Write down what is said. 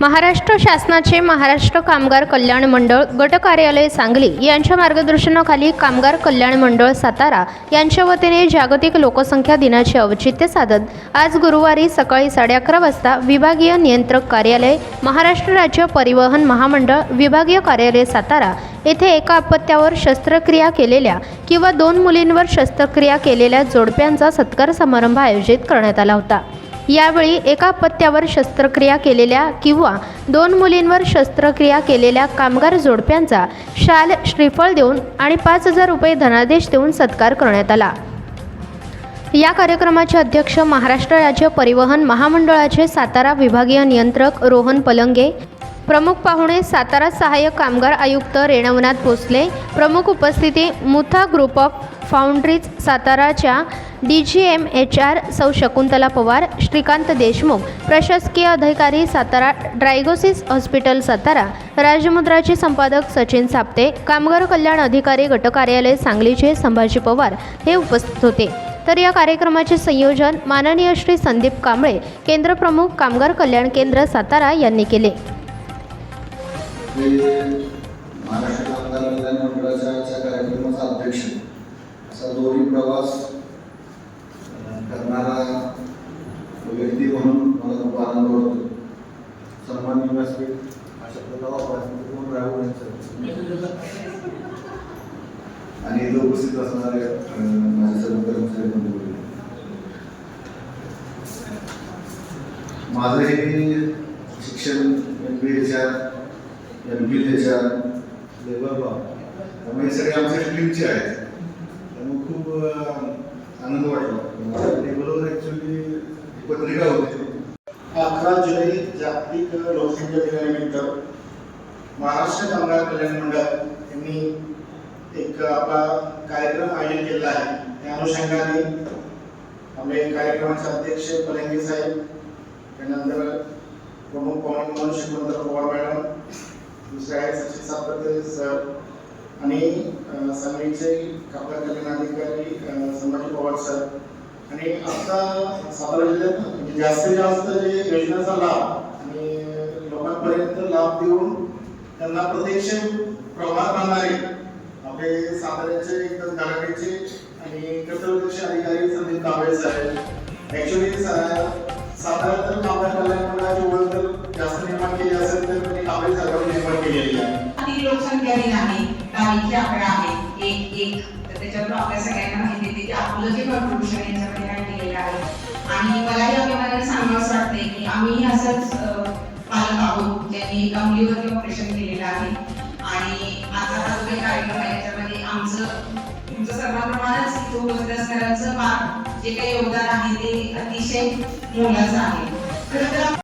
महाराष्ट्र शासनाचे महाराष्ट्र कामगार कल्याण मंडळ गट कार्यालय सांगली यांच्या मार्गदर्शनाखाली कामगार कल्याण मंडळ सातारा यांच्या वतीने जागतिक लोकसंख्या दिनाचे औचित्य साधत आज गुरुवारी सकाळी 11:30 वाजता विभागीय नियंत्रक कार्यालय महाराष्ट्र राज्य परिवहन महामंडळ विभागीय कार्यालय सातारा येथे एका अपत्यावर शस्त्रक्रिया केलेल्या किंवा 2 मुलींवर शस्त्रक्रिया केलेल्या जोडप्यांचा सत्कार समारंभ आयोजित करण्यात आला होता। यावेळी एका अपत्यावर शस्त्रक्रिया केलेल्या किंवा 2 मुलींवर शस्त्रक्रिया केलेल्या कामगार जोडप्यांचा शाल श्रीफळ देऊन आणि 5,000 रुपये धनादेश देऊन सत्कार करण्यात आला। या कार्यक्रमाचे अध्यक्ष महाराष्ट्र राज्य परिवहन महामंडळाचे सातारा विभागीय नियंत्रक रोहन पलंगे, प्रमुख पाहुणे सातारा सहाय्यक कामगार आयुक्त रेणवनाथ भोसले, प्रमुख उपस्थिती मुथा ग्रुप ऑफ फाउंड्रीज साताराच्या DGM HR सौ शकुंतला पवार, श्रीकांत देशमुख, प्रशासकीय अधिकारी सातारा ड्रायगोसिस हॉस्पिटल सातारा, राजमुद्राचे संपादक सचिन साप्ते, कामगार कल्याण अधिकारी गट कार्यालय सांगलीचे संभाजी पवार हे उपस्थित होते। तर या कार्यक्रमाचे संयोजन माननीय श्री संदीप कांबळे, केंद्र प्रमुख कामगार कल्याण केंद्र सातारा यांनी केले। महाराष्ट्र कामगार कल्याण मंडळाच्या कार्यक्रमाचा अध्यक्ष असा दोन्ही प्रवास करणारा व्यक्ती म्हणून मला खूप आनंद होतो। सन्माननीय व्यासपीठ अशा प्रकारे राहू आणि इथे उपस्थित असणारे माझे सर्व कर्मचारी बंधू, माझं हे शिक्षण MBA MPHR लेबर लॉ त्यामुळे सगळे आमच्या स्ट्रीमचे आहेत, त्यामुळे खूप आनंद वाटला। टेबलवर ॲक्च्युली पत्रिका होती। 11 जुलै जागतिक लोकसंख्या दिनानिमित्त महाराष्ट्र कामगार कल्याण मंडळ यांनी एक आपला कार्यक्रम आयोजित केला आहे। त्या अनुषंगाने आपले कार्यक्रमाचे अध्यक्ष पलंगे साहेब, त्यानंतर प्रमुख पाहुणे म्हणून शकुंतला पवार मॅडम, दुसरे आहेत सचिन साप्ते सर आणि सांगलीचे कामगार कल्याण अधिकारी संभाजी पवार सर। आणि आता सातारा जिल्ह्यात जास्तीत जास्त जे योजनेचा लाभ आणि लोकांपर्यंत लाभ देऊन त्यांना प्रत्यक्ष प्रभाग आणणारे आपले साताऱ्याचे एकदम धडाडीचे आणि कर्तव्यदक्ष अधिकारी संदीप कांबळे साहेब। ॲक्च्युली सातारा तर कामगार कल्याण मंडळाची ओळख तर जास्त निर्माण केली असेल तर त्यांनी कांबळे साहेबांनी निर्माण केलेली आहे। ती लोकसंख्या दिन आहे, तारीखचे आकडा आहे 1-1, तर त्याच्यातून आपल्या सगळ्यांना माहिती आहे की आपलं जे कॉन्ट्रिब्युशन याच्यामध्ये काय केलेलं आहे। आणि मलाही अभिमानाने सांगावंसं वाटते की आम्ही असंच पालक आहोत ज्यांनी एका मुलीवरती ऑपरेशन केलेलं आहे। आणि आता जो काही कार्यक्रम आहे त्याच्यामध्ये तुमचं सर्वांप्रमाणेच इथे उपस्थित असणाऱ्यांचं जे काही योगदान आहे ते अतिशय मोलाचं आहे।